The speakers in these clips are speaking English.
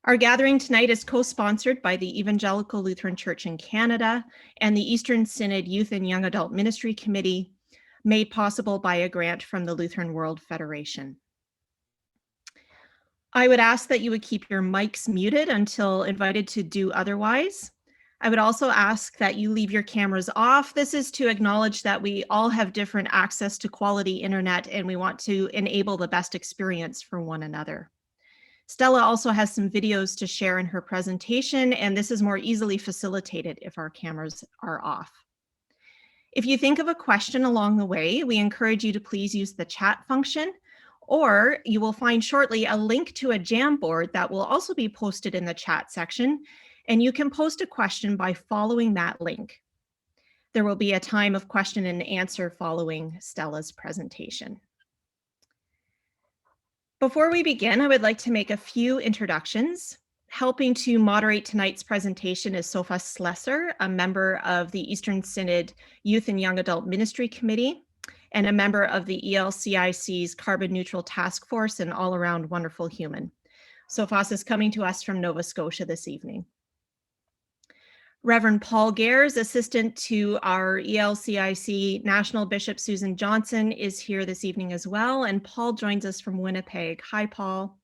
Our gathering tonight is co-sponsored by the Evangelical Lutheran Church in Canada and the Eastern Synod Youth and Young Adult Ministry Committee, made possible by a grant from the Lutheran World Federation. I would ask that you would keep your mics muted until invited to do otherwise. I would also ask that you leave your cameras off. This is to acknowledge that we all have different access to quality internet and we want to enable the best experience for one another. Stella also has some videos to share in her presentation, and this is more easily facilitated if our cameras are off. If you think of a question along the way, we encourage you to please use the chat function, or you will find shortly a link to a Jamboard that will also be posted in the chat section, and you can post a question by following that link. There will be a time of question and answer following Stella's presentation. Before we begin, I would like to make a few introductions. Helping to moderate tonight's presentation is Sofa Slesser, a member of the Eastern Synod Youth and Young Adult Ministry Committee and a member of the ELCIC's Carbon Neutral Task Force and all-around wonderful human. Sofas is coming to us from Nova Scotia this evening. Reverend Paul Gers, assistant to our ELCIC National Bishop Susan Johnson, is here this evening as well, and Paul joins us from Winnipeg. Hi, Paul.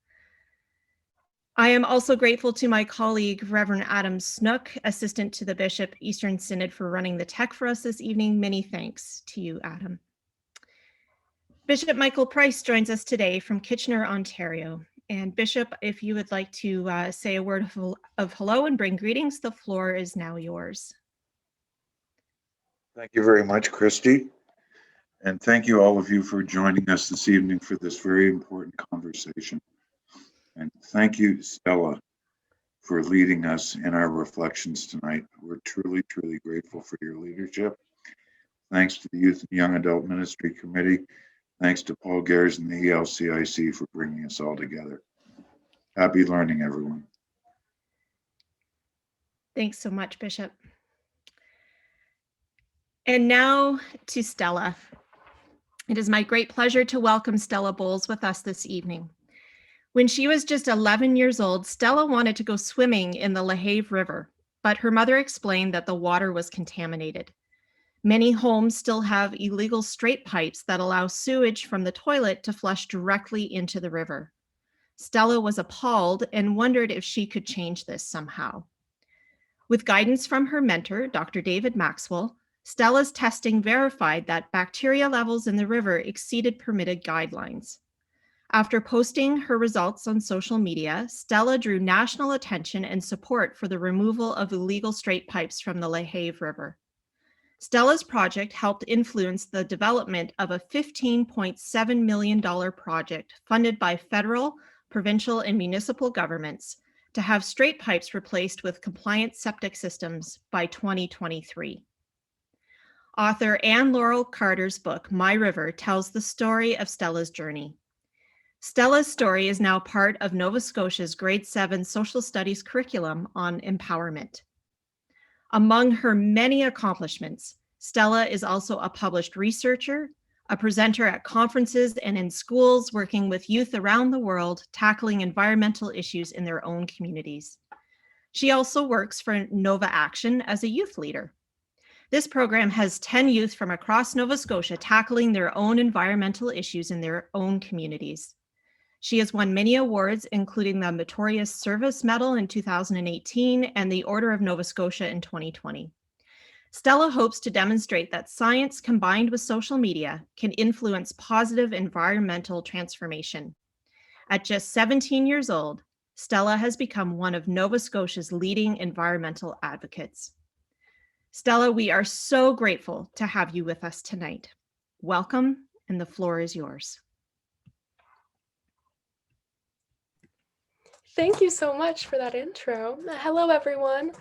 I am also grateful to my colleague, Reverend Adam Snook, assistant to the Bishop Eastern Synod, for running the tech for us this evening. Many thanks to you, Adam. Bishop Michael Price joins us today from Kitchener, Ontario. And Bishop, if you would like to say a word of hello and bring greetings, the floor is now yours. Thank you very much, Christy. And thank you all of you for joining us this evening for this very important conversation. And thank you, Stella, for leading us in our reflections tonight. We're truly, truly grateful for your leadership. Thanks to the Youth and Young Adult Ministry Committee. Thanks to Paul Gers and the ELCIC for bringing us all together. Happy learning, everyone. Thanks so much, Bishop. And now to Stella. It is my great pleasure to welcome Stella Bowles with us this evening. When she was just 11 years old, Stella wanted to go swimming in the LaHave River, but her mother explained that the water was contaminated. Many homes still have illegal straight pipes that allow sewage from the toilet to flush directly into the river. Stella was appalled and wondered if she could change this somehow. With guidance from her mentor, Dr. David Maxwell, Stella's testing verified that bacteria levels in the river exceeded permitted guidelines. After posting her results on social media, Stella drew national attention and support for the removal of illegal straight pipes from the LaHave River. Stella's project helped influence the development of a $15.7 million project funded by federal, provincial, and municipal governments to have straight pipes replaced with compliant septic systems by 2023. Author Anne Laurel Carter's book, My River, tells the story of Stella's journey. Stella's story is now part of Nova Scotia's grade 7 social studies curriculum on empowerment. Among her many accomplishments, Stella is also a published researcher, a presenter at conferences and in schools, working with youth around the world, tackling environmental issues in their own communities. She also works for Nova Action as a youth leader. This program has 10 youth from across Nova Scotia tackling their own environmental issues in their own communities. She has won many awards, including the Meritorious Service Medal in 2018 and the Order of Nova Scotia in 2020. Stella hopes to demonstrate that science combined with social media can influence positive environmental transformation. At just 17 years old, Stella has become one of Nova Scotia's leading environmental advocates. Stella, we are so grateful to have you with us tonight. Welcome, and the floor is yours. Thank you so much for that intro. Hello, everyone.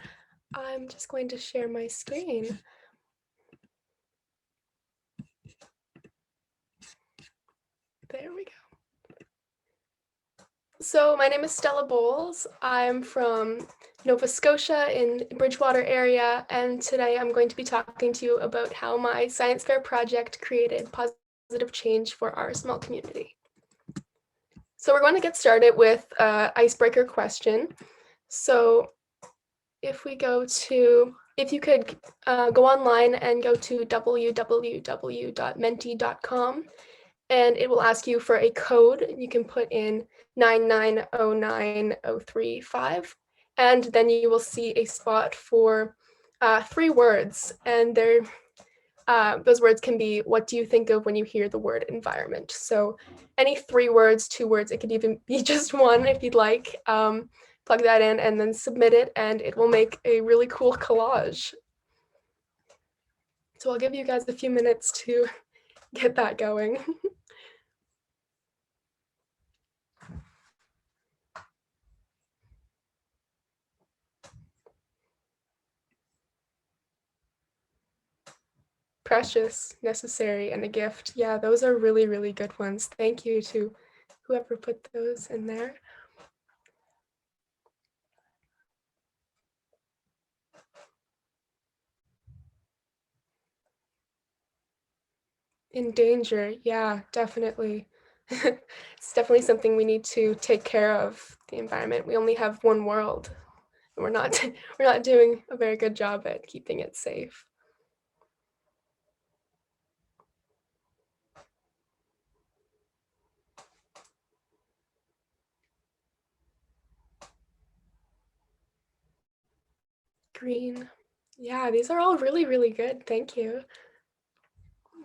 I'm just going to share my screen. There we go. So my name is Stella Bowles. I'm from Nova Scotia in Bridgewater area, and today I'm going to be talking to you about how my science fair project created positive change for our small community. So we're going to get started with an icebreaker question. So if you could go online and go to www.menti.com, and it will ask you for a code. You can put in 9909035, and then you will see a spot for 3 words, and those words can be, what do you think of when you hear the word environment? So any 3 words, 2 words, it could even be just one if you'd like. Plug that in and then submit it, and it will make a really cool collage. So I'll give you guys a few minutes to get that going. Precious, necessary, and a gift. Yeah, those are really, really good ones. Thank you to whoever put those in there. In danger, yeah, definitely. It's definitely something we need to take care of, the environment. We only have one world, and we're not doing a very good job at keeping it safe. Green. Yeah, these are all really, really good. Thank you.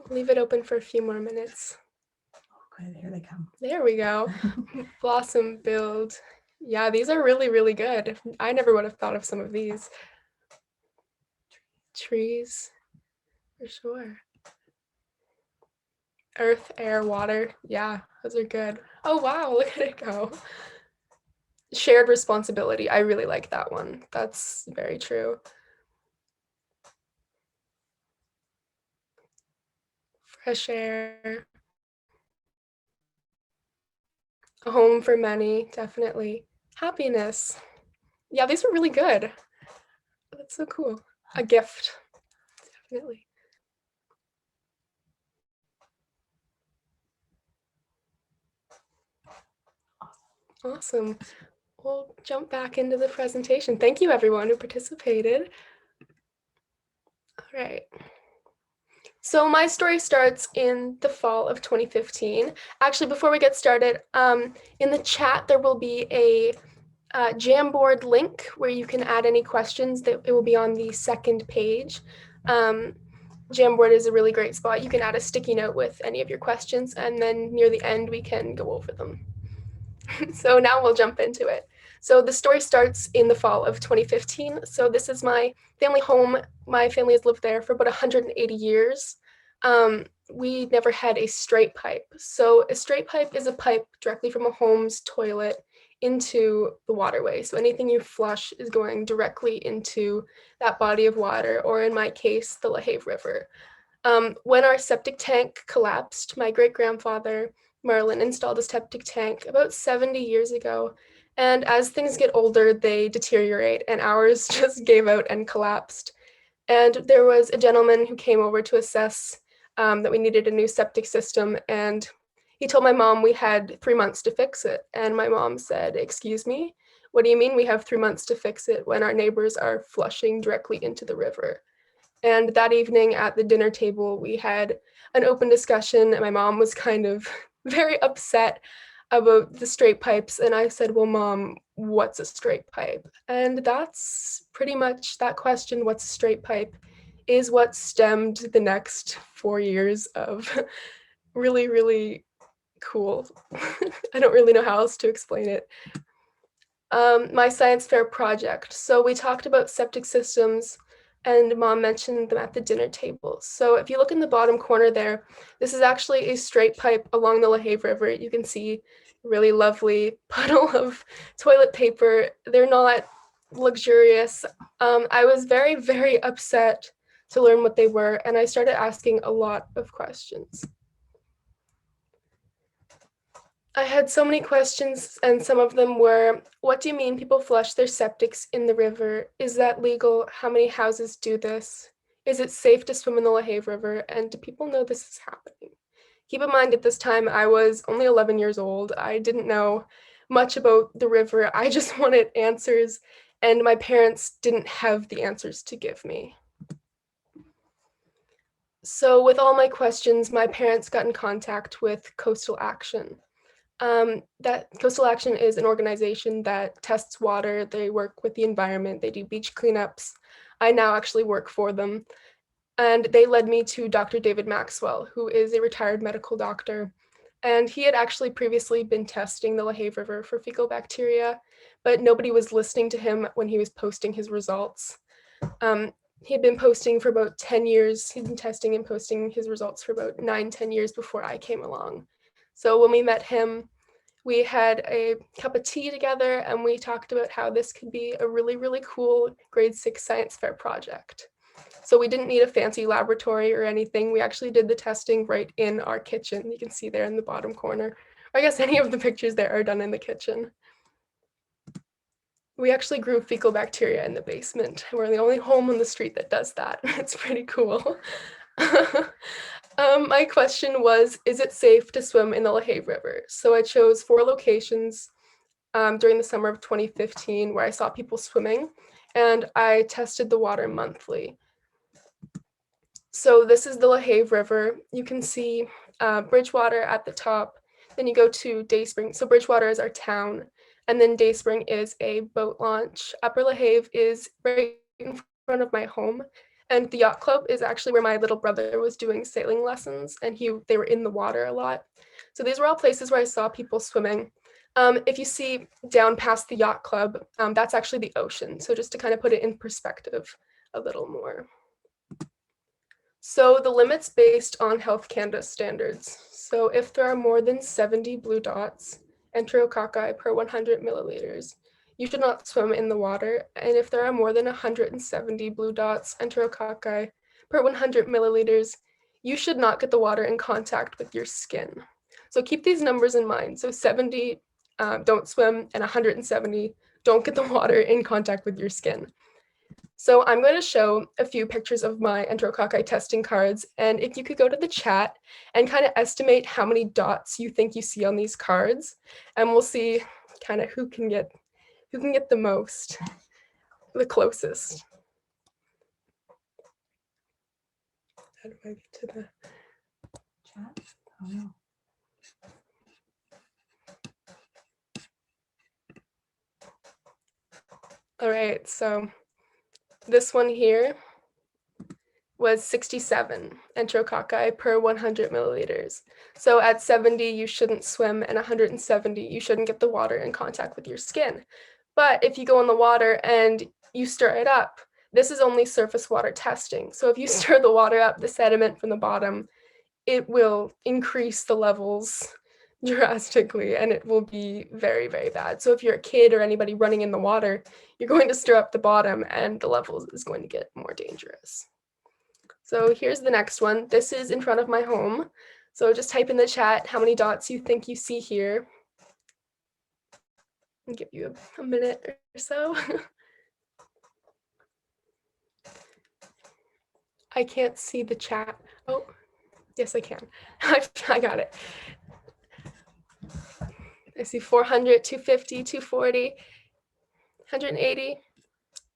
Leave it open for a few more minutes. Okay, here they come. There we go. Blossom build. Yeah, these are really, really good. I never would have thought of some of these. Trees, for sure. Earth, air, water. Yeah, those are good. Oh, wow, look at it go. Shared responsibility. I really like that one. That's very true. Fresh air. A home for many, definitely. Happiness. Yeah, these are really good. That's so cool. A gift, definitely. Awesome. We'll jump back into the presentation. Thank you, everyone who participated. All right. So my story starts in the fall of 2015. Actually, before we get started, in the chat, there will be a Jamboard link where you can add any questions. That it will be on the second page. Jamboard is a really great spot. You can add a sticky note with any of your questions, and then near the end, we can go over them. So now we'll jump into it. So the story starts in the fall of 2015. So this is my family home. My family has lived there for about 180 years. We never had a straight pipe. So a straight pipe is a pipe directly from a home's toilet into the waterway. So anything you flush is going directly into that body of water, or in my case, the LaHave River. When our septic tank collapsed, my great-grandfather, Merlin, installed a septic tank about 70 years ago. And as things get older, they deteriorate, and ours just gave out and collapsed. And there was a gentleman who came over to assess that we needed a new septic system, and he told my mom we had 3 months to fix it. And my mom said, "Excuse me, what do you mean we have 3 months to fix it when our neighbors are flushing directly into the river?" And that evening at the dinner table, we had an open discussion, and my mom was kind of very upset about the straight pipes. And I said, "Well, Mom, what's a straight pipe?" And that's pretty much that question, what's a straight pipe, is what stemmed the next 4 years of really, really cool. I don't really know how else to explain it. My science fair project. So we talked about septic systems, and Mom mentioned them at the dinner table. So if you look in the bottom corner there, this is actually a straight pipe along the LaHave River. You can see a really lovely puddle of toilet paper. They're not luxurious. I was very, very upset to learn what they were, and I started asking a lot of questions. I had so many questions, and some of them were, what do you mean people flush their septics in the river? Is that legal? How many houses do this? Is it safe to swim in the LaHave River? And do people know this is happening? Keep in mind at this time, I was only 11 years old. I didn't know much about the river. I just wanted answers, and my parents didn't have the answers to give me. So with all my questions, my parents got in contact with Coastal Action. That Coastal Action is an organization that tests water. They work with the environment. They do beach cleanups. I now actually work for them. And they led me to Dr. David Maxwell, who is a retired medical doctor. And he had actually previously been testing the LaHave River for fecal bacteria, but nobody was listening to him when he was posting his results. He had been posting for about 10 years. He'd been testing and posting his results for about 9-10 years before I came along. So when we met him, we had a cup of tea together and we talked about how this could be a really, really cool grade 6 science fair project. So we didn't need a fancy laboratory or anything. We actually did the testing right in our kitchen. You can see there in the bottom corner. I guess any of the pictures there are done in the kitchen. We actually grew fecal bacteria in the basement. We're the only home on the street that does that. It's pretty cool. My question was, is it safe to swim in the LaHave River? So I chose 4 locations during the summer of 2015 where I saw people swimming, and I tested the water monthly. So this is the LaHave River. You can see Bridgewater at the top. Then you go to Dayspring. So Bridgewater is our town. And then Dayspring is a boat launch. Upper LaHave is right in front of my home. And the yacht club is actually where my little brother was doing sailing lessons, and they were in the water a lot. So these were all places where I saw people swimming. If you see down past the yacht club, that's actually the ocean. So just to kind of put it in perspective a little more. So the limit's based on Health Canada standards. So if there are more than 70 blue dots, Enterococci per 100 milliliters, you should not swim in the water. And if there are more than 170 blue dots, Enterococci per 100 milliliters, you should not get the water in contact with your skin. So keep these numbers in mind. So 70 don't swim, and 170 don't get the water in contact with your skin. So I'm going to show a few pictures of my Enterococci testing cards, and if you could go to the chat and kind of estimate how many dots you think you see on these cards, and we'll see kind of who can get the most, the closest. How do I get to the Chat? Oh, no. All right, so this one here was 67 Enterococci per 100 milliliters. So at 70, you shouldn't swim, and 170, you shouldn't get the water in contact with your skin. But if you go in the water and you stir it up, this is only surface water testing. So if you stir the water up, the sediment from the bottom, it will increase the levels drastically, and it will be very, very bad. So if you're a kid or anybody running in the water, you're going to stir up the bottom and the levels is going to get more dangerous. So here's the next one. This is in front of my home. So just type in the chat how many dots you think you see here. I'll give you a minute or so. I can't see the chat. Oh, yes, I can. I got it. I see 400, 250, 240, 180,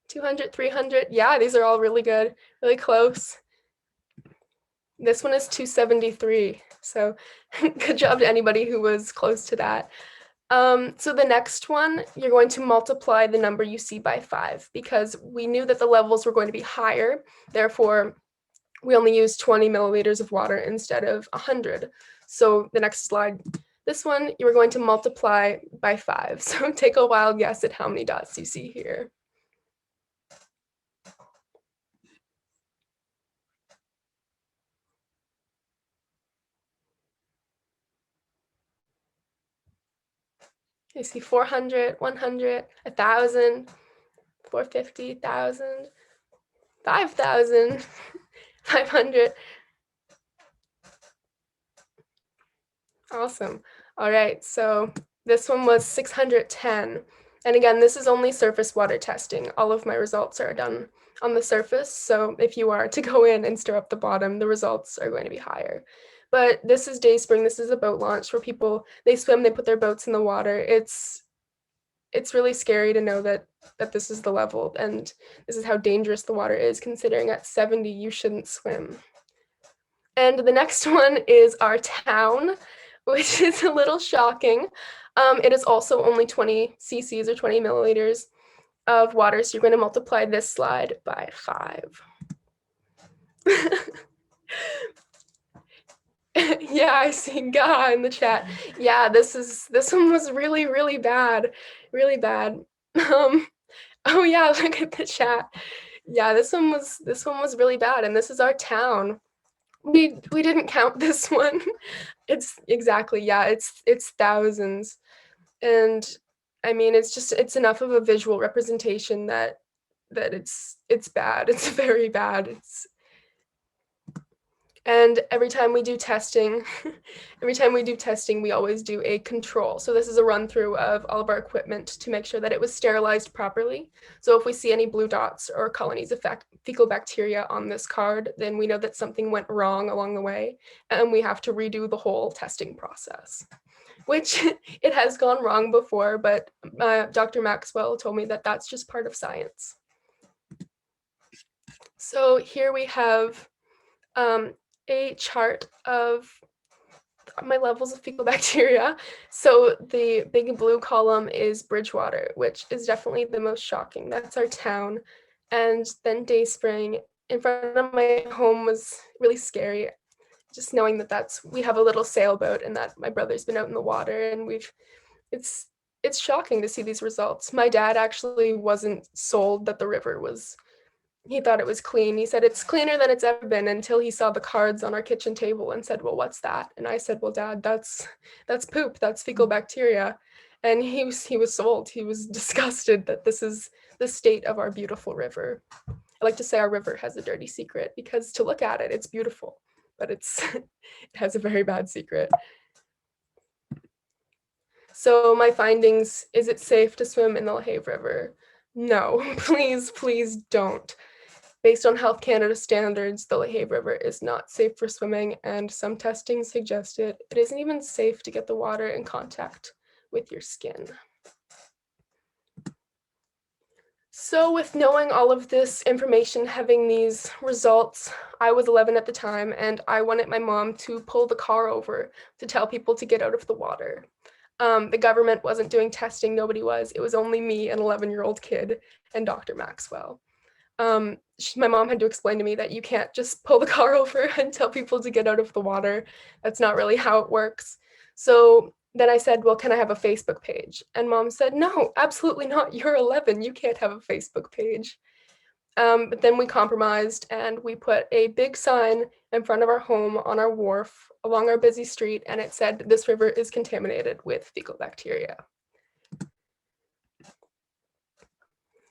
200, 300. Yeah, these are all really good, really close. This one is 273. So good job to anybody who was close to that. So the next one, you're going to multiply the number you see by 5 because we knew that the levels were going to be higher. Therefore, we only used 20 milliliters of water instead of 100. So the next slide, this one, you're going to multiply by 5. So take a wild guess at how many dots you see here. I see 400, 100, 1,000, 450, 1,000, 5,000, 500. Awesome. All right, so this one was 610. And again, this is only surface water testing. All of my results are done on the surface. So if you are to go in and stir up the bottom, the results are going to be higher. But this is Day Spring. This is a boat launch where people, they swim, they put their boats in the water. It's really scary to know that this is the level, and this is how dangerous the water is, considering at 70 you shouldn't swim. And the next one is our town, which is a little shocking. It is also only 20 cc's or 20 milliliters of water, so you're going to multiply this slide by 5. Yeah, I see Ga in the chat. Yeah, this one was really, really bad. Really bad. Oh yeah, look at the chat. Yeah, this one was really bad, and this is our town. We didn't count this one. It's exactly, yeah, it's thousands. And I mean, it's enough of a visual representation that it's bad. It's very bad. And every time we do testing, we always do a control. So this is a run through of all of our equipment to make sure that it was sterilized properly. So if we see any blue dots or colonies of fecal bacteria on this card, then we know that something went wrong along the way, and we have to redo the whole testing process, which it has gone wrong before, but Dr. Maxwell told me that that's just part of science. So here we have a chart of my levels of fecal bacteria. So the big blue column is Bridgewater, which is definitely the most shocking. That's our town. And then Day Spring in front of my home was really scary. Just knowing that we have a little sailboat and that my brother's been out in the water, and it's shocking to see these results. My dad actually wasn't sold that the river was, he thought it was clean. He said it's cleaner than it's ever been, until he saw the cards on our kitchen table and said, well, what's that? And I said, well, Dad, that's poop. That's fecal bacteria. And he was sold. He was disgusted that this is the state of our beautiful river. I like to say our river has a dirty secret, because to look at it, it's beautiful, but it has a very bad secret. So my findings, is it safe to swim in the LaHave River? No, please don't. Based on Health Canada standards, the LaHave River is not safe for swimming, and some testing suggested it isn't even safe to get the water in contact with your skin. So with knowing all of this information, having these results, I was 11 at the time, and I wanted my mom to pull the car over to tell people to get out of the water. The government wasn't doing testing, nobody was. It was only me, an 11-year-old kid, and Dr. Maxwell. My mom had to explain to me that you can't just pull the car over and tell people to get out of the water. That's not really how it works. So then I said, well, can I have a Facebook page? And Mom said, no, absolutely not. You're 11. You can't have a Facebook page. But then we compromised, and we put a big sign in front of our home on our wharf along our busy street, and it said, this river is contaminated with fecal bacteria.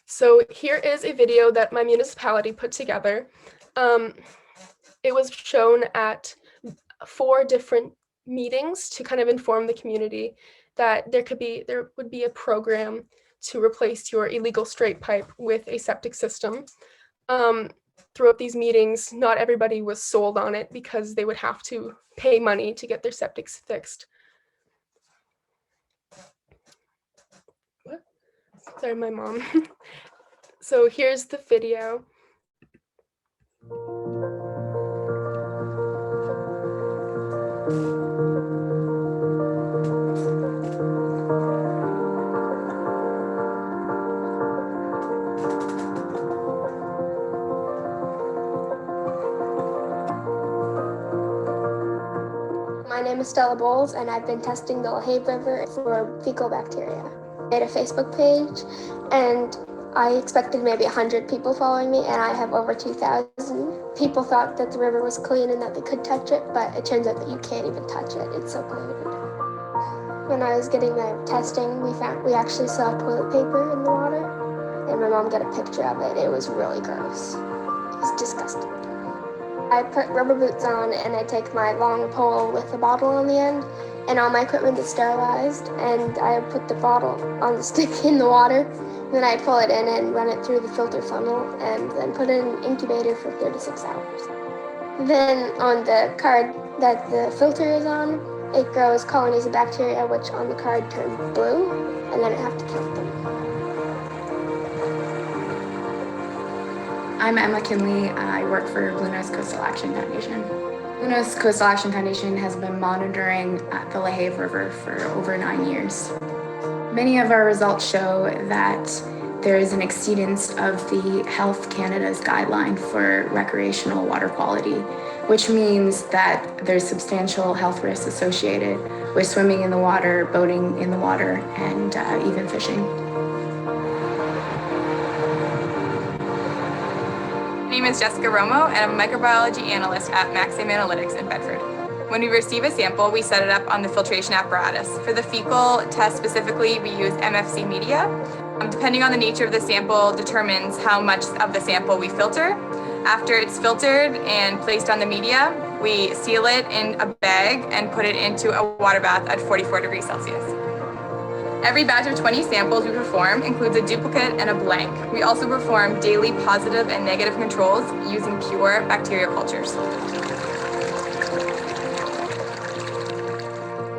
So here is a video that my municipality put together. It was shown at 4 different meetings to kind of inform the community that there would be a program to replace your illegal straight pipe with a septic system. Throughout these meetings, not everybody was sold on it, because they would have to pay money to get their septics fixed. What? Sorry, my mom. So here's the video. My name is Stella Bowles, and I've been testing the LaHave River for fecal bacteria. I made a Facebook page, and I expected maybe 100 people following me, and I have over 2,000. People thought that the river was clean and that they could touch it, but it turns out that you can't even touch it. It's so polluted. When I was getting my testing, we actually saw toilet paper in the water, and my mom got a picture of it. It was really gross. It was disgusting. I put rubber boots on, and I take my long pole with a bottle on the end, and all my equipment is sterilized, and I put the bottle on the stick in the water, and then I pull it in and run it through the filter funnel, and then put it in an incubator for 36 hours. Then on the card, that the filter is on, it grows colonies of bacteria, which on the card turn blue, and then I have to count them. I'm Emma Kinley. I work for Blue Nose Coastal Action Foundation. Blue Nose Coastal Action Foundation has been monitoring the LaHave River for over 9 years. Many of our results show that there is an exceedance of the Health Canada's guideline for recreational water quality, which means that there's substantial health risks associated with swimming in the water, boating in the water, and even fishing. My name is Jessica Romo, and I'm a microbiology analyst at M.S.M Analytics in Bedford. When we receive a sample, we set it up on the filtration apparatus. For the fecal test specifically, we use MFC media. Depending on the nature of the sample determines how much of the sample we filter. After it's filtered and placed on the media, we seal it in a bag and put it into a water bath at 44 degrees Celsius. Every batch of 20 samples we perform includes a duplicate and a blank. We also perform daily positive and negative controls using pure bacterial cultures.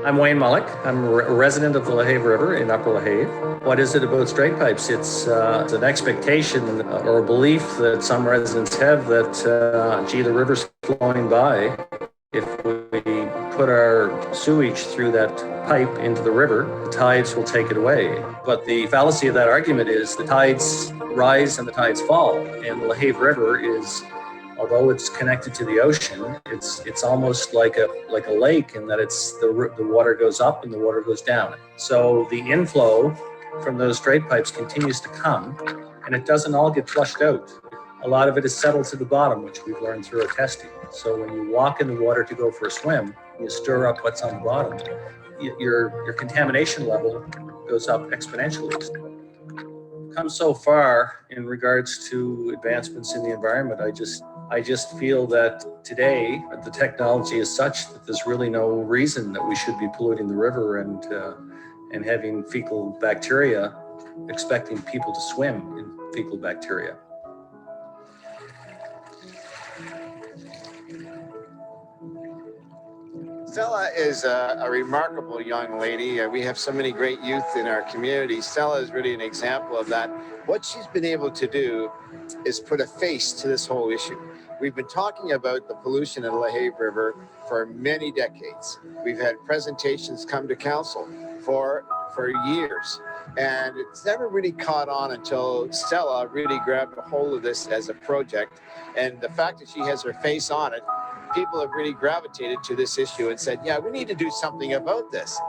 I'm Wayne Mullock. I'm a resident of the LaHave River in Upper LaHave. What is it about straight pipes? It's an expectation or a belief that some residents have that, gee, the river's flowing by. If we put our sewage through that pipe into the river, the tides will take it away. But the fallacy of that argument is the tides rise and the tides fall. And the LaHave River is, although it's connected to the ocean, it's almost like a lake in that it's the water goes up and the water goes down. So the inflow from those straight pipes continues to come, and it doesn't all get flushed out. A lot of it is settled to the bottom, which we've learned through our testing. So when you walk in the water to go for a swim, you stir up what's on the bottom. Your contamination level goes up exponentially. Come so far in regards to advancements in the environment. I just feel that today the technology is such that there's really no reason that we should be polluting the river and having fecal bacteria, expecting people to swim in fecal bacteria. Stella is a remarkable young lady. We have so many great youth in our community. Stella is really an example of that. What she's been able to do is put a face to this whole issue. We've been talking about the pollution in the LaHave River for many decades. We've had presentations come to council for years, and it's never really caught on until Stella really grabbed a hold of this as a project. And the fact that she has her face on it, people have really gravitated to this issue and said, yeah, we need to do something about this.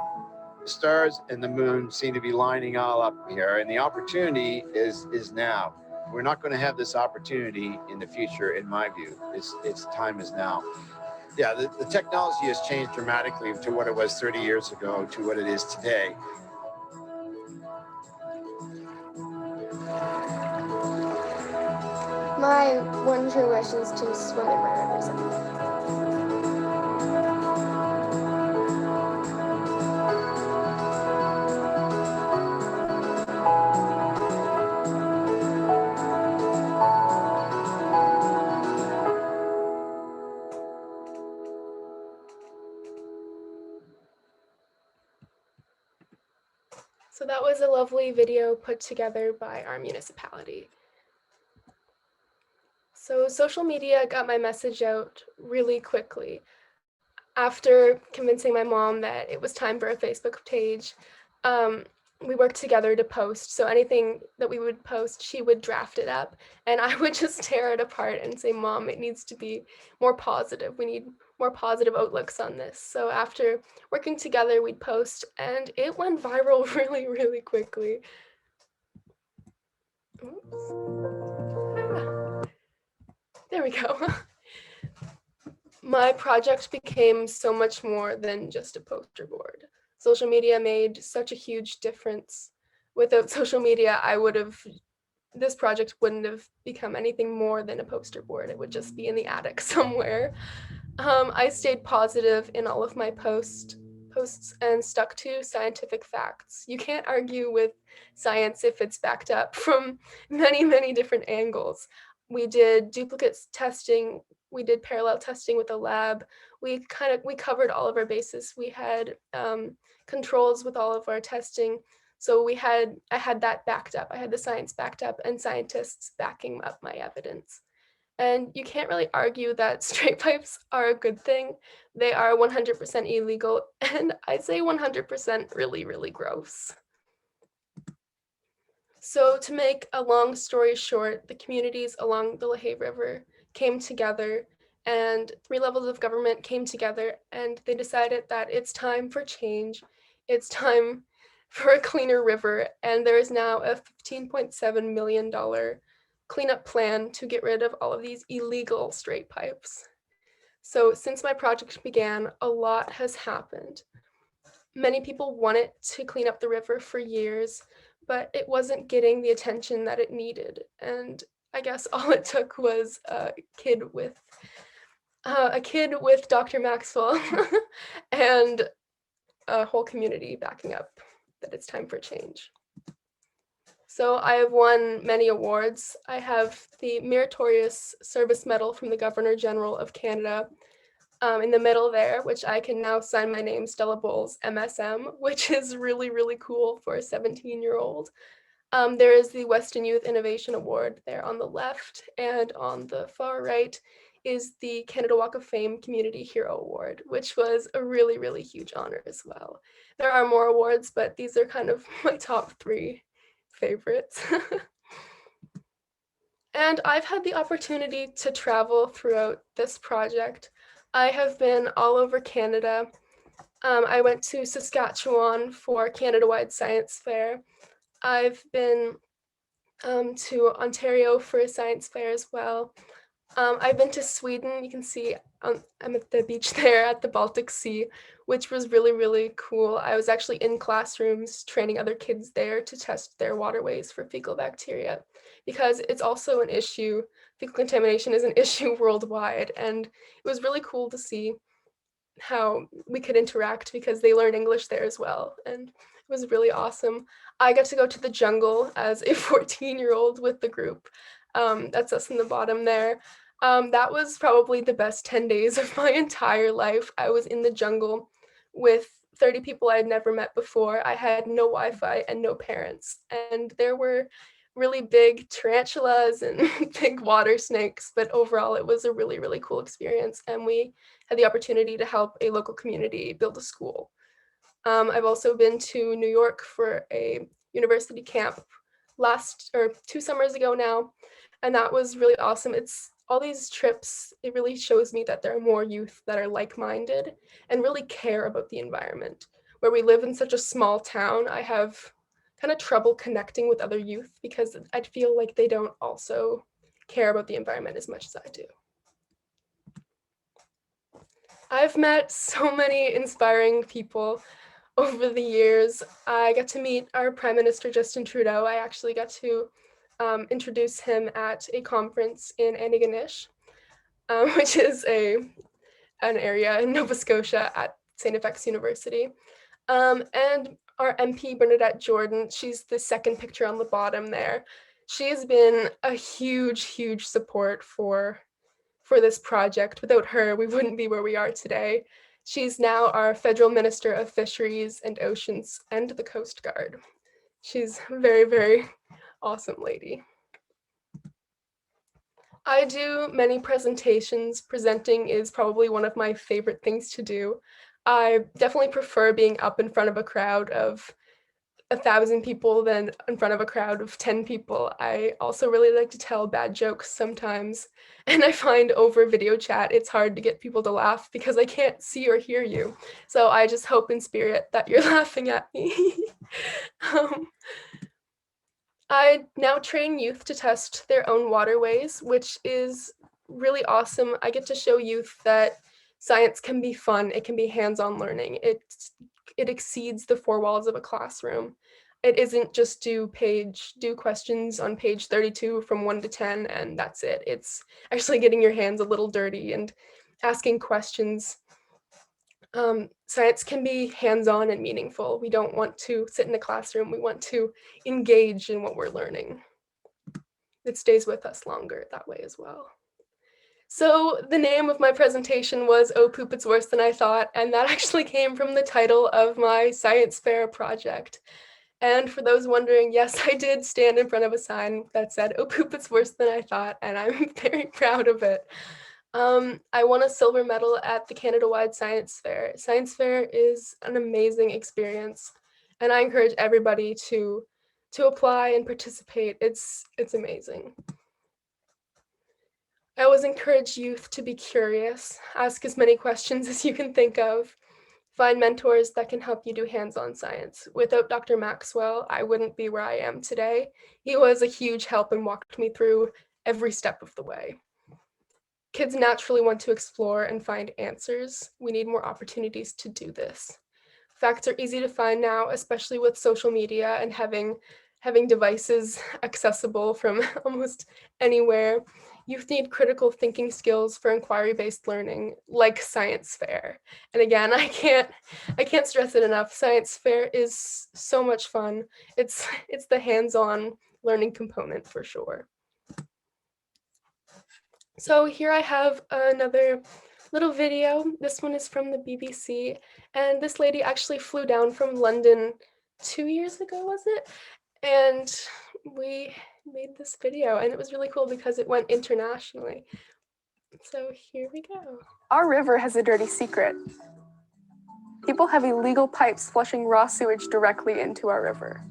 The stars and the moon seem to be lining all up here, and the opportunity is now. We're not going to have this opportunity in the future, in my view. Its time is now. Yeah, the technology has changed dramatically to what it was 30 years ago to what it is today. My one true wish is to swim in my river someday. So that was a lovely video put together by our municipality. So social media got my message out really quickly. After convincing my mom that it was time for a Facebook page, we worked together to post. So anything that we would post, she would draft it up, and I would just tear it apart and say, Mom, it needs to be more positive. We need more positive outlooks on this. So after working together, we'd post, and it went viral really, really quickly. Oops. There we go. My project became so much more than just a poster board. Social media made such a huge difference. Without social media, this project wouldn't have become anything more than a poster board. It would just be in the attic somewhere. I stayed positive in all of my posts and stuck to scientific facts. You can't argue with science if it's backed up from many, many different angles. We did duplicate testing We did parallel testing with a lab. We covered all of our bases. We had controls with all of our testing. So I had that backed up. I had the science backed up and scientists backing up my evidence. And you can't really argue that straight pipes are a good thing. They are 100% illegal, and I'd say 100% really, really gross. So to make a long story short, the communities along the LaHave River came together, and 3 levels of government came together, and they decided that it's time for change. It's time for a cleaner river, and there is now a $15.7 million cleanup plan to get rid of all of these illegal straight pipes. So since my project began, a lot has happened. Many people wanted to clean up the river for years, but it wasn't getting the attention that it needed. And I guess all it took was a kid with Dr. Maxwell and a whole community backing up that it's time for change. So I have won many awards. I have the Meritorious Service Medal from the Governor General of Canada in the middle there, which I can now sign my name, Stella Bowles, M.S.M, which is really, really cool for a 17-year-old. There is the Weston Youth Innovation Award there on the left, and on the far right is the Canada Walk of Fame Community Hero Award, which was a really, really huge honor as well. There are more awards, but these are kind of my top 3 favorites. And I've had the opportunity to travel throughout this project. I have been all over Canada. I went to Saskatchewan for Canada-wide Science Fair. I've been to Ontario for a science fair as well. I've been to Sweden. You can see I'm at the beach there at the Baltic Sea, which was really, really cool. I was actually in classrooms training other kids there to test their waterways for fecal bacteria, because it's also an issue. Fecal contamination is an issue worldwide, and it was really cool to see how we could interact because they learn English there as well, and it was really awesome. I got to go to the jungle as a 14-year-old with the group. That's us in the bottom there. That was probably the best 10 days of my entire life. I was in the jungle with 30 people I had never met before. I had no Wi-Fi and no parents, and there were really big tarantulas and big water snakes, but overall it was a really, really cool experience, and we had the opportunity to help a local community build a school. I've also been to New York for a university camp 2 summers ago now, and that was really awesome. It's all these trips, it really shows me that there are more youth that are like-minded and really care about the environment. Where we live in such a small town, I have kind of trouble connecting with other youth because I feel like they don't also care about the environment as much as I do. I've met so many inspiring people over the years. I got to meet our Prime Minister, Justin Trudeau. I actually got to introduce him at a conference in Antigonish, which is an area in Nova Scotia at St. FX University. And our MP, Bernadette Jordan, she's the second picture on the bottom there. She has been a huge, huge support for this project. Without her, we wouldn't be where we are today. She's now our Federal Minister of Fisheries and Oceans and the Coast Guard. She's a very, very awesome lady. I do many presentations. Presenting is probably one of my favorite things to do. I definitely prefer being up in front of a crowd of 1,000 people than in front of a crowd of 10 people. I also really like to tell bad jokes sometimes, and I find over video chat it's hard to get people to laugh because I can't see or hear you. So I just hope in spirit that you're laughing at me. I now train youth to test their own waterways, which is really awesome. I get to show youth that science can be fun, it can be hands-on learning. It exceeds the 4 walls of a classroom. It isn't just do questions on page 32 from 1 to 10 and that's it. It's actually getting your hands a little dirty and asking questions. Science can be hands-on and meaningful. We don't want to sit in a classroom. We want to engage in what we're learning. It stays with us longer that way as well. So the name of my presentation was "Oh Poop, It's Worse Than I Thought," and that actually came from the title of my science fair project. And for those wondering, yes, I did stand in front of a sign that said, "Oh poop, it's worse than I thought," and I'm very proud of it. I won a silver medal at the Canada-wide Science Fair. Science Fair is an amazing experience, and I encourage everybody to apply and participate. It's amazing. I always encourage youth to be curious, ask as many questions as you can think of, find mentors that can help you do hands-on science. Without Dr. Maxwell, I wouldn't be where I am today. He was a huge help and walked me through every step of the way. Kids naturally want to explore and find answers. We need more opportunities to do this. Facts are easy to find now, especially with social media and having devices accessible from almost anywhere. Youth need critical thinking skills for inquiry-based learning, like science fair. And again, I can't stress it enough. Science fair is so much fun. It's the hands-on learning component for sure. So here I have another little video. This one is from the BBC, and this lady actually flew down from London 2 years ago, was it? And we made this video, and it was really cool because it went internationally. So here we go. Our river has a dirty secret. People have illegal pipes flushing raw sewage directly into our river.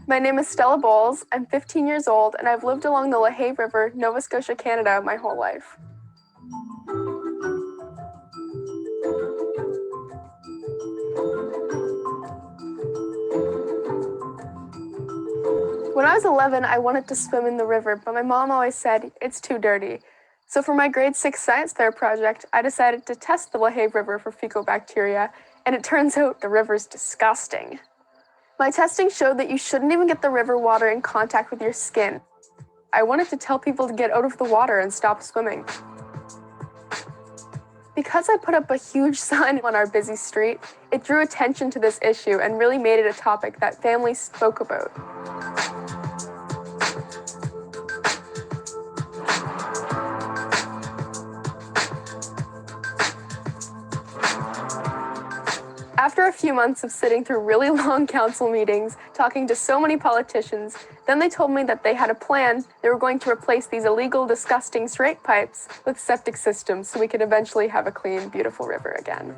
My name is Stella Bowles. I'm 15 years old, and I've lived along the LaHave River, Nova Scotia, Canada, my whole life. When I was 11, I wanted to swim in the river, but my mom always said, it's too dirty. So for my grade 6 science fair project, I decided to test the LaHave River for fecal bacteria, and it turns out the river's disgusting. My testing showed that you shouldn't even get the river water in contact with your skin. I wanted to tell people to get out of the water and stop swimming. Because I put up a huge sign on our busy street, it drew attention to this issue and really made it a topic that families spoke about. After a few months of sitting through really long council meetings, talking to so many politicians, then they told me that they had a plan. They were going to replace these illegal, disgusting straight pipes with septic systems so we could eventually have a clean, beautiful river again.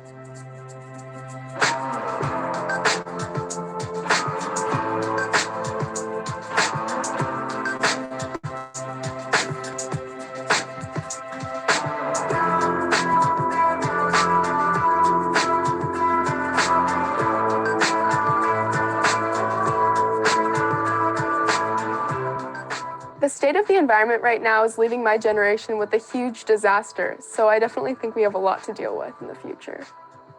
The state of the environment right now is leaving my generation with a huge disaster, so I definitely think we have a lot to deal with in the future.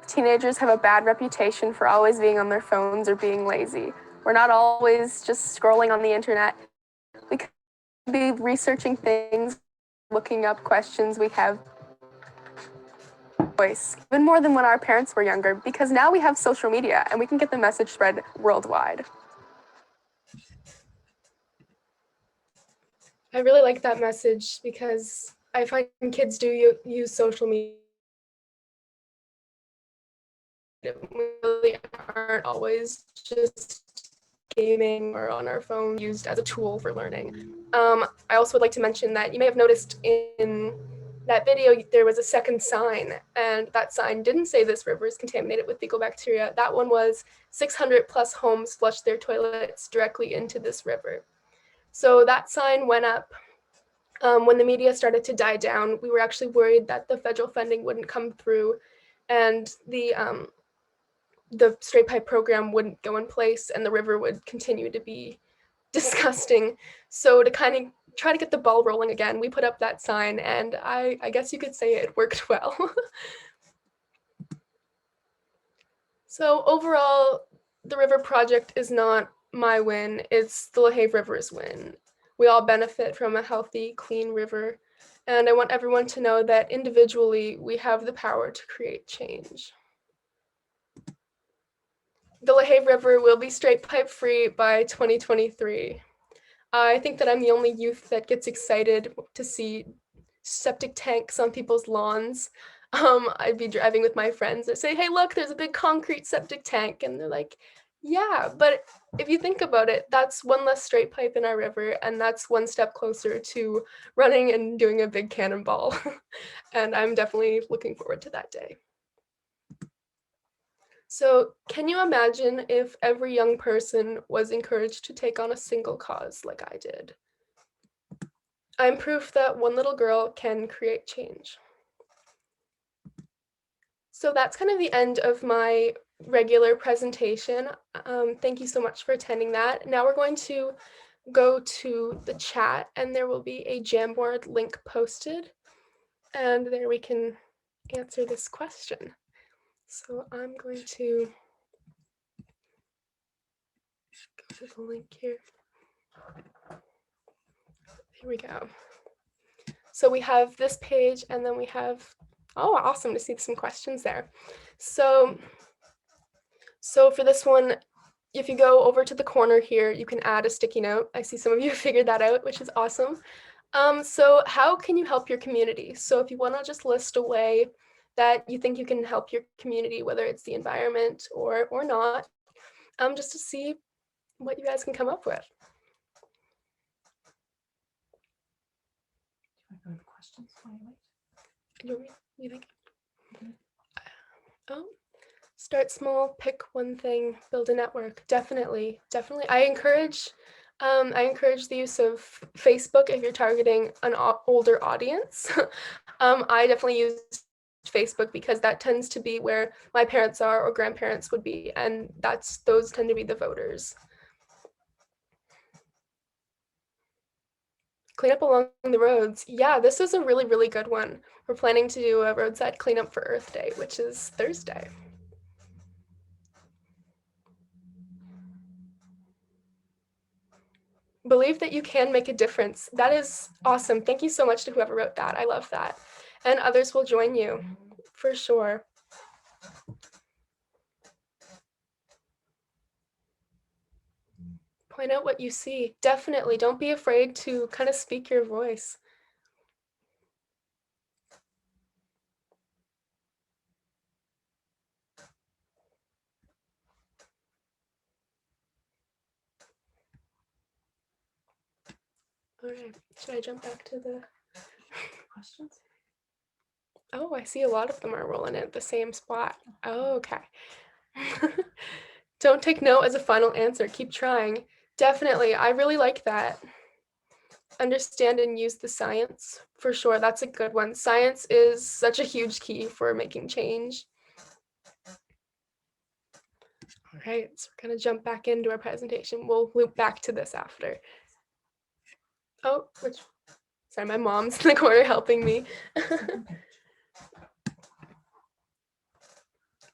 Teenagers have a bad reputation for always being on their phones or being lazy. We're not always just scrolling on the internet. We could be researching things, looking up questions. We have voice, even more than when our parents were younger, because now we have social media and we can get the message spread worldwide. I really like that message because I find kids do use social media. Really aren't always just gaming or on our phone, used as a tool for learning. I also would like to mention that you may have noticed in that video there was a second sign, and that sign didn't say this river is contaminated with fecal bacteria. That one was 600 plus homes flushed their toilets directly into this river. So that sign went up. When the media started to die down, we were actually worried that the federal funding wouldn't come through and the straight pipe program wouldn't go in place and the river would continue to be disgusting. So to kind of try to get the ball rolling again, we put up that sign, and I guess you could say it worked well. So overall, the river project is not my win, it's the LaHave River's win. We all benefit from a healthy, clean river, and I want everyone to know that individually, we have the power to create change. The LaHave River will be straight pipe free by 2023. I think that I'm the only youth that gets excited to see septic tanks on people's lawns. I'd be driving with my friends and say, hey, look, there's a big concrete septic tank. And they're like, yeah, but if you think about it, that's one less straight pipe in our river, and that's one step closer to running and doing a big cannonball. And I'm definitely looking forward to that day. So can you imagine if every young person was encouraged to take on a single cause like I did? I'm proof that one little girl can create change. So that's kind of the end of my regular presentation. Thank you so much for attending that. Now we're going to go to the chat, and there will be a Jamboard link posted, and there we can answer this question. So I'm going to go to the link here. Here we go. So we have this page, and then we have, oh, awesome to see some questions there. So for this one, if you go over to the corner here, you can add a sticky note. I see some of you figured that out, which is awesome. So how can you help your community? So if you want to just list a way that you think you can help your community, whether it's the environment or not, just to see what you guys can come up with. Do you want to go to the questions while you wait? You think? Oh, start small, pick one thing, build a network. Definitely. I encourage the use of Facebook if you're targeting an older audience. I definitely use Facebook because that tends to be where my parents are or grandparents would be, and those tend to be the voters. Clean up along the roads. Yeah, this is a really, really good one. We're planning to do a roadside cleanup for Earth Day, which is Thursday. Believe that you can make a difference. That is awesome. Thank you so much to whoever wrote that. I love that. And others will join you, for sure. Point out what you see. Definitely. Don't be afraid to kind of speak your voice. All right. Should I jump back to the Questions? Oh, I see a lot of them are rolling at the same spot. Oh, okay. Don't take no as a final answer. Keep trying. Definitely. I really like that. Understand and use the science. For sure. That's a good one. Science is such a huge key for making change. All right. So we're going to jump back into our presentation. We'll loop back to this after. Oh, sorry, my mom's in the corner helping me.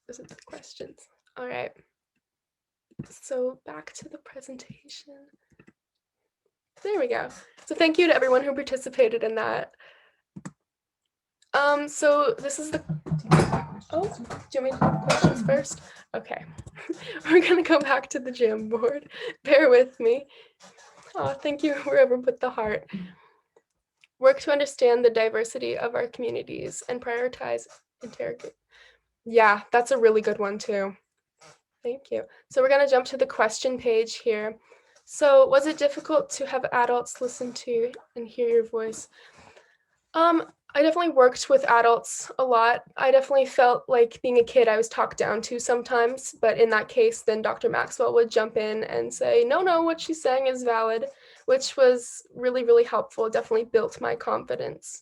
Those are the questions. All right. So back to the presentation. There we go. So thank you to everyone who participated in that. So this is the, oh, do you want me to do questions first? Okay. We're gonna go back to the Jamboard. Bear with me. Oh, thank you whoever put the heart. Work to understand the diversity of our communities and prioritize interrogate. Yeah, that's a really good one too. Thank you. So we're gonna jump to the question page here. So was it difficult to have adults listen to and hear your voice? I definitely worked with adults a lot. I definitely felt like being a kid, I was talked down to sometimes, but in that case, then Dr. Maxwell would jump in and say, no, what she's saying is valid, which was really, really helpful. It definitely built my confidence.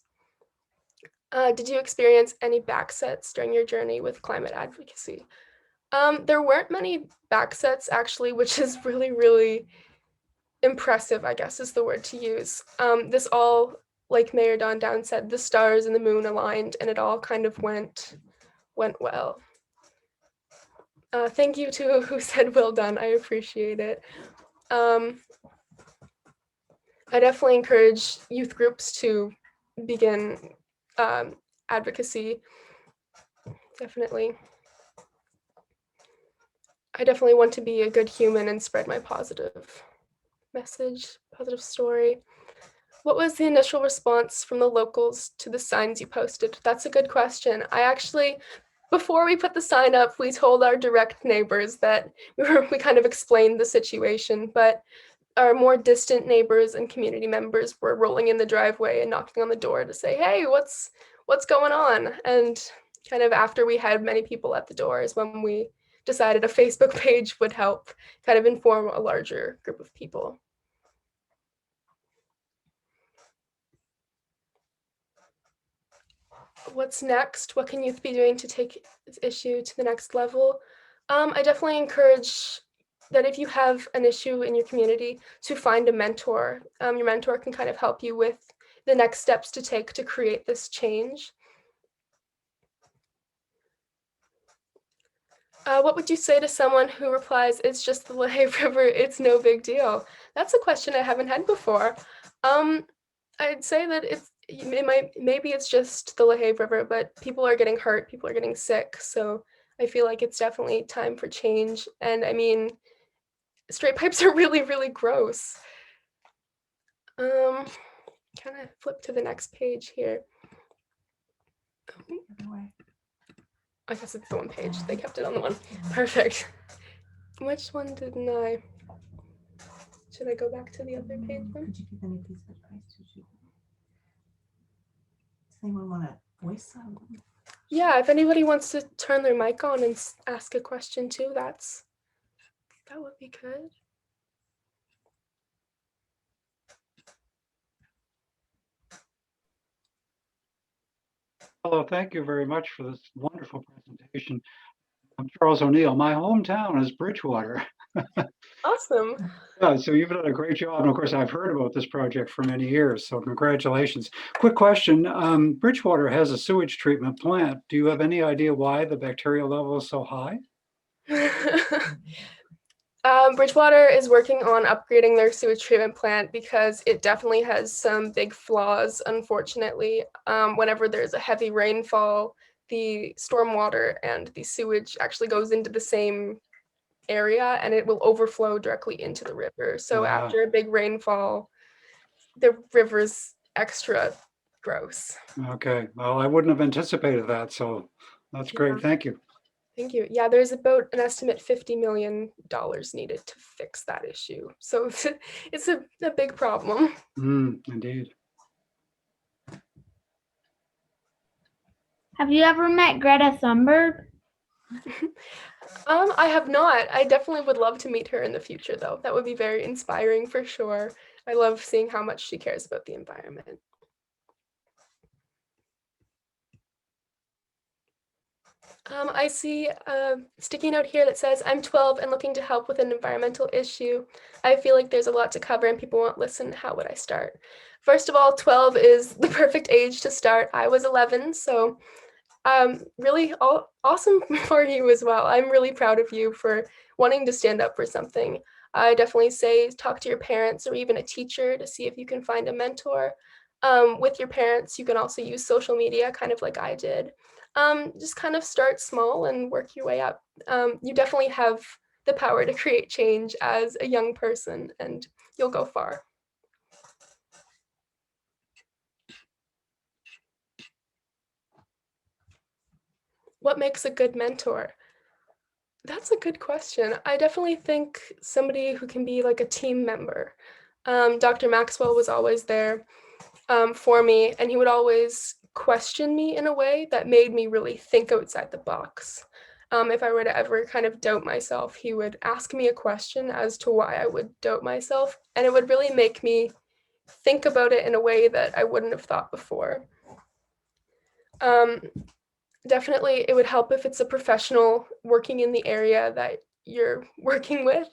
Did you experience any backsets during your journey with climate advocacy? There weren't many backsets actually, which is really, really impressive, I guess is the word to use. This all, like Mayor Don Down said, the stars and the moon aligned, and it all kind of went well. Thank you to who said well done. I appreciate it. I definitely encourage youth groups to begin advocacy. Definitely. I definitely want to be a good human and spread my positive message, positive story. What was the initial response from the locals to the signs you posted? That's a good question. I actually, before we put the sign up, we told our direct neighbors that we kind of explained the situation, but our more distant neighbors and community members were rolling in the driveway and knocking on the door to say, hey, what's going on? And kind of after we had many people at the door is when we decided a Facebook page would help kind of inform a larger group of people. What's next? What can youth be doing to take this issue to the next level? I definitely encourage that if you have an issue in your community, to find a mentor. Your mentor can kind of help you with the next steps to take to create this change. What would you say to someone who replies, it's just the LaHave River, it's no big deal? That's a question I haven't had before. I'd say that maybe it's just the LaHave River, but people are getting hurt, people are getting sick, so I feel like it's definitely time for change. And I mean, straight pipes are really, really gross. Kind of flip to the next page here. I guess it's the one page. They kept it on the one. Perfect. Which one didn't I? Should I go back to the other page one? Could you give any piece of advice to you? Does anyone want to voice some? Yeah, if anybody wants to turn their mic on and ask a question too, that would be good. Hello, thank you very much for this wonderful presentation. I'm Charles O'Neill. My hometown is Bridgewater. Awesome. So you've done a great job. And of course, I've heard about this project for many years. So congratulations. Quick question. Bridgewater has a sewage treatment plant. Do you have any idea why the bacterial level is so high? Bridgewater is working on upgrading their sewage treatment plant because it definitely has some big flaws, unfortunately. Whenever there's a heavy rainfall, the stormwater and the sewage actually goes into the same area and it will overflow directly into the river. So after a big rainfall, the river's extra gross. Okay, well, I wouldn't have anticipated that. So that's great. Yeah. Thank you. Thank you. Yeah, there's about an estimate $50 million needed to fix that issue. So it's a big problem. Indeed. Have you ever met Greta Thunberg? I have not. I definitely would love to meet her in the future, though. That would be very inspiring for sure. I love seeing how much she cares about the environment. I see a sticky note here that says, I'm 12 and looking to help with an environmental issue. I feel like there's a lot to cover and people won't listen. How would I start? First of all, 12 is the perfect age to start. I was 11, so really awesome for you as well. I'm really proud of you for wanting to stand up for something. I definitely say talk to your parents or even a teacher to see if you can find a mentor. With your parents, you can also use social media, kind of like I did. Just kind of start small and work your way up. You definitely have the power to create change as a young person, and you'll go far. What makes a good mentor? That's a good question. I definitely think somebody who can be like a team member. Dr. Maxwell was always there for me, and he would always question me in a way that made me really think outside the box. If I were to ever kind of doubt myself, he would ask me a question as to why I would doubt myself, and it would really make me think about it in a way that I wouldn't have thought before. Definitely, it would help if it's a professional working in the area that you're working with.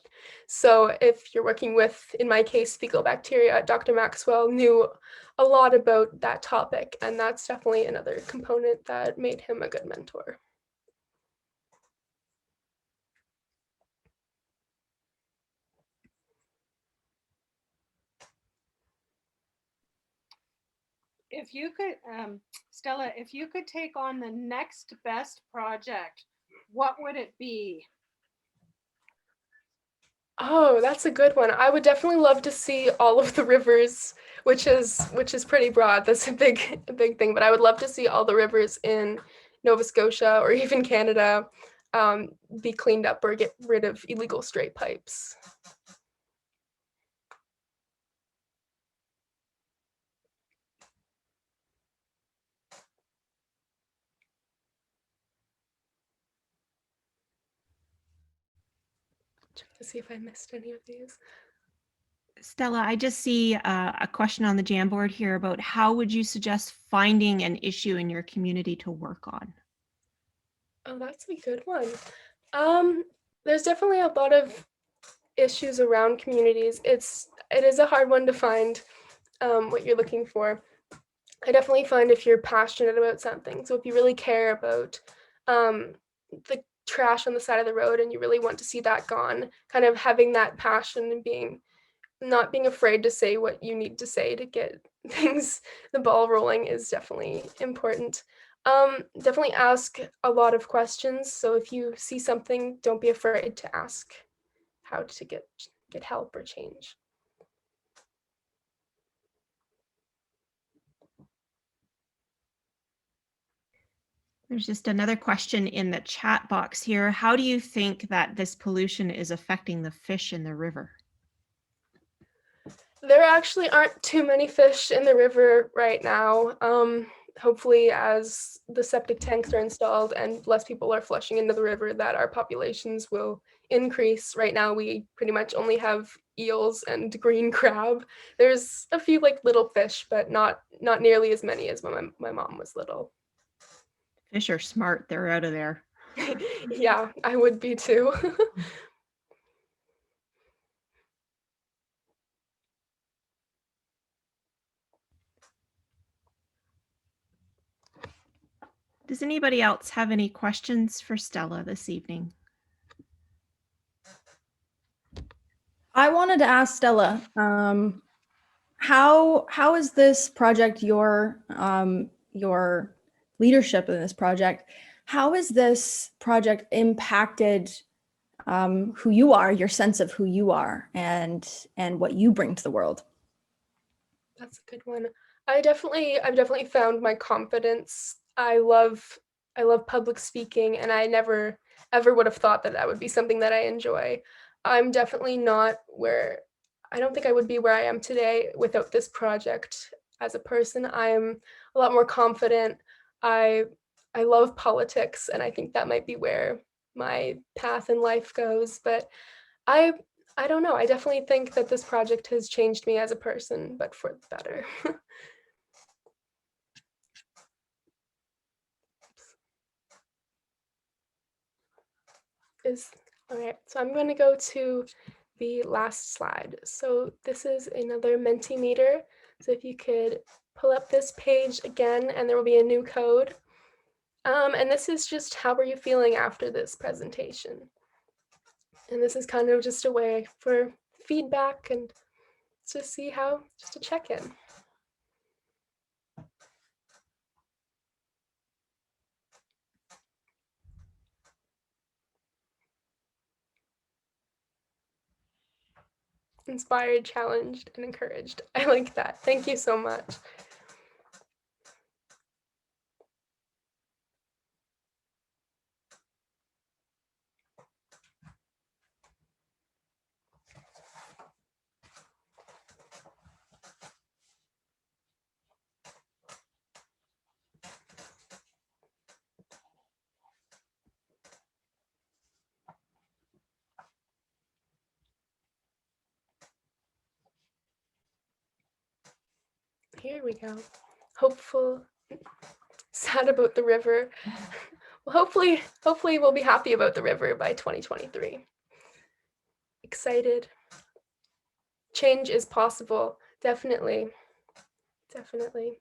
So if you're working with, in my case, fecal bacteria, Dr. Maxwell knew a lot about that topic, and that's definitely another component that made him a good mentor. If you could, Stella, if you could take on the next best project, what would it be? Oh, that's a good one. I would definitely love to see all of the rivers, which is pretty broad. That's a big thing. But I would love to see all the rivers in Nova Scotia or even Canada um, be cleaned up or get rid of illegal straight pipes. Check to see if I missed any of these. Stella, I just see a question on the Jamboard here about how would you suggest finding an issue in your community to work on? Oh, that's a good one. Um, there's definitely a lot of issues around communities. It is a hard one to find what you're looking for. I definitely find if you're passionate about something, so if you really care about um, the trash on the side of the road and you really want to see that gone, kind of having that passion and not being afraid to say what you need to say to get the ball rolling is definitely important. Definitely ask a lot of questions. So if you see something, don't be afraid to ask how to get help or change. There's just another question in the chat box here. How do you think that this pollution is affecting the fish in the river? There actually aren't too many fish in the river right now. Hopefully, as the septic tanks are installed and less people are flushing into the river, that our populations will increase. Right now, we pretty much only have eels and green crab. There's a few like little fish, but not nearly as many as when my mom was little. Fish are smart. They're out of there. Yeah, I would be too. Does anybody else have any questions for Stella this evening? I wanted to ask Stella, how is this project your leadership in this project? How has this project impacted who you are, your sense of who you are, and what you bring to the world? That's a good one. I've definitely found my confidence. I love public speaking, and I never ever would have thought that that would be something that I enjoy. I'm definitely not where I don't think I would be where I am today without this project. As a person, I'm a lot more confident. I I love politics, and I think that might be where my path in life goes. But I I don't know. I definitely think that this project has changed me as a person, but for the better. Is all right. So I'm going to go to the last slide. So this is another Mentimeter. So if you could pull up this page again, and there will be a new code. And this is just how are you feeling after this presentation? And this is kind of just a way for feedback and to see how, just to check in. Inspired, challenged, and encouraged. I like that. Thank you so much. Here we go. Hopeful, sad about the river. Well, hopefully we'll be happy about the river by 2023. Excited. Change is possible. Definitely. Definitely.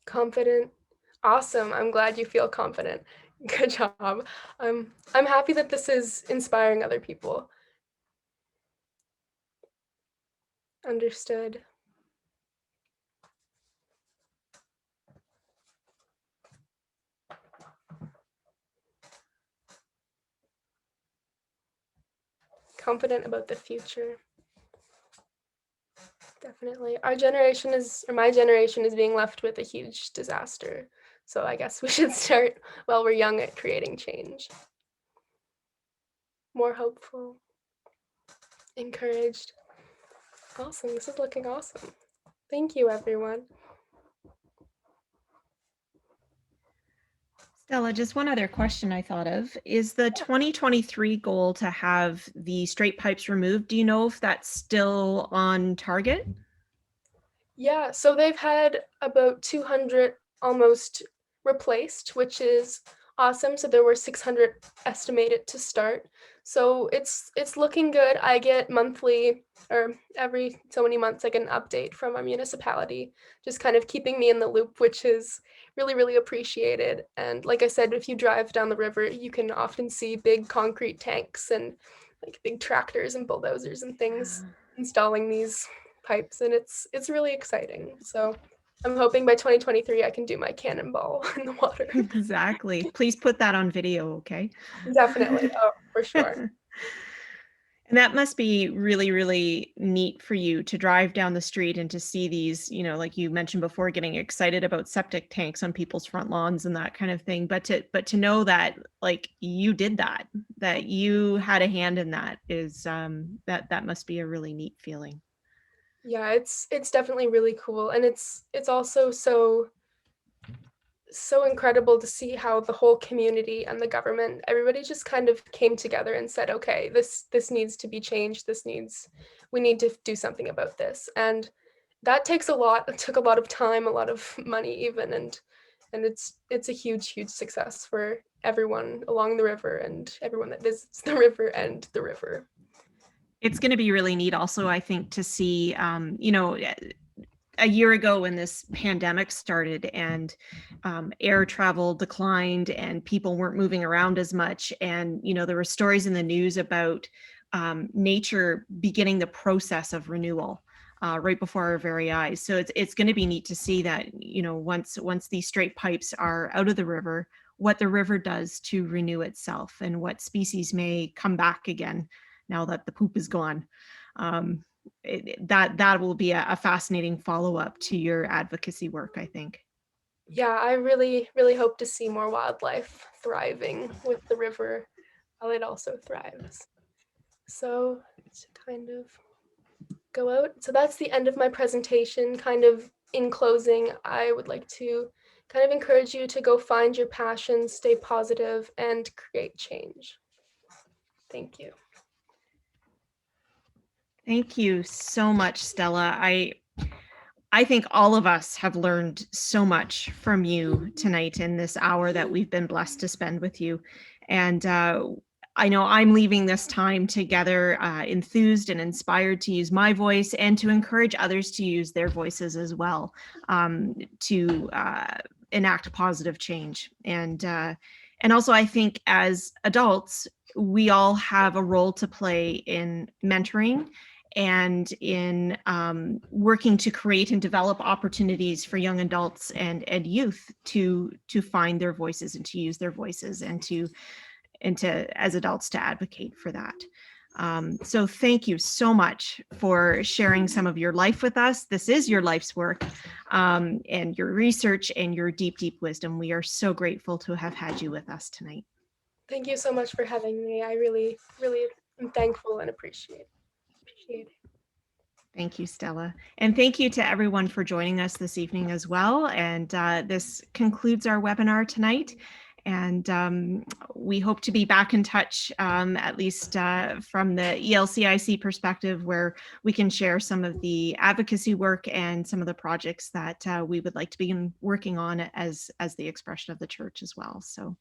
Confident. Awesome. I'm glad you feel confident. Good job. I'm happy that this is inspiring other people. Understood. confident about the future. Definitely. Our generation is, or my generation is being left with a huge disaster. So I guess we should start while we're young at creating change. More hopeful, encouraged. Awesome. This is looking awesome. Thank you, everyone. Stella, just one other question I thought of. Is the 2023 goal to have the straight pipes removed? Do you know if that's still on target? Yeah, so they've had about 200 almost replaced, which is awesome. So there were 600 estimated to start. So it's looking good. I get monthly, or every so many months, I get an update from our municipality, just kind of keeping me in the loop, which is really, really appreciated. And like I said, if you drive down the river, you can often see big concrete tanks and like big tractors and bulldozers and things installing these pipes, and it's really exciting. So I'm hoping by 2023 I can do my cannonball in the water. Exactly. Please put that on video, okay? Definitely. Oh, for sure. And that must be really, really neat for you to drive down the street and to see these, like you mentioned before, getting excited about septic tanks on people's front lawns and that kind of thing. But to know that like you did that you had a hand in that is that must be a really neat feeling. Yeah, it's definitely really cool, and it's also so incredible to see how the whole community and the government, everybody just kind of came together and said, okay, this needs to be changed. We need to do something about this. And that takes a lot. It took a lot of time, a lot of money even, and it's a huge, huge success for everyone along the river and everyone that visits the river and the river. It's going to be really neat also, I think, to see, a year ago when this pandemic started and air travel declined and people weren't moving around as much. And, there were stories in the news about nature beginning the process of renewal right before our very eyes. So it's going to be neat to see that, once these straight pipes are out of the river, what the river does to renew itself and what species may come back again now that the poop is gone. That will be a fascinating follow-up to your advocacy work, I think. Yeah, I really, really hope to see more wildlife thriving with the river while it also thrives. So to kind of go out. So that's the end of my presentation. Kind of in closing, I would like to kind of encourage you to go find your passion, stay positive, and create change. Thank you. Thank you so much, Stella. I think all of us have learned so much from you tonight in this hour that we've been blessed to spend with you. And I know I'm leaving this time together enthused and inspired to use my voice and to encourage others to use their voices as well to enact positive change. And also, I think as adults, we all have a role to play in mentoring and in working to create and develop opportunities for young adults and youth to find their voices and to use their voices and to as adults to advocate for that. So thank you so much for sharing some of your life with us. This is your life's work and your research and your deep, deep wisdom. We are so grateful to have had you with us tonight. Thank you so much for having me. I really, really am thankful and appreciate it. Thank you, Stella. And thank you to everyone for joining us this evening as well. And this concludes our webinar tonight. And we hope to be back in touch, at least from the ELCIC perspective, where we can share some of the advocacy work and some of the projects that we would like to begin working on as the expression of the church as well. So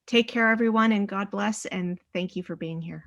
take care, everyone, and God bless. And thank you for being here.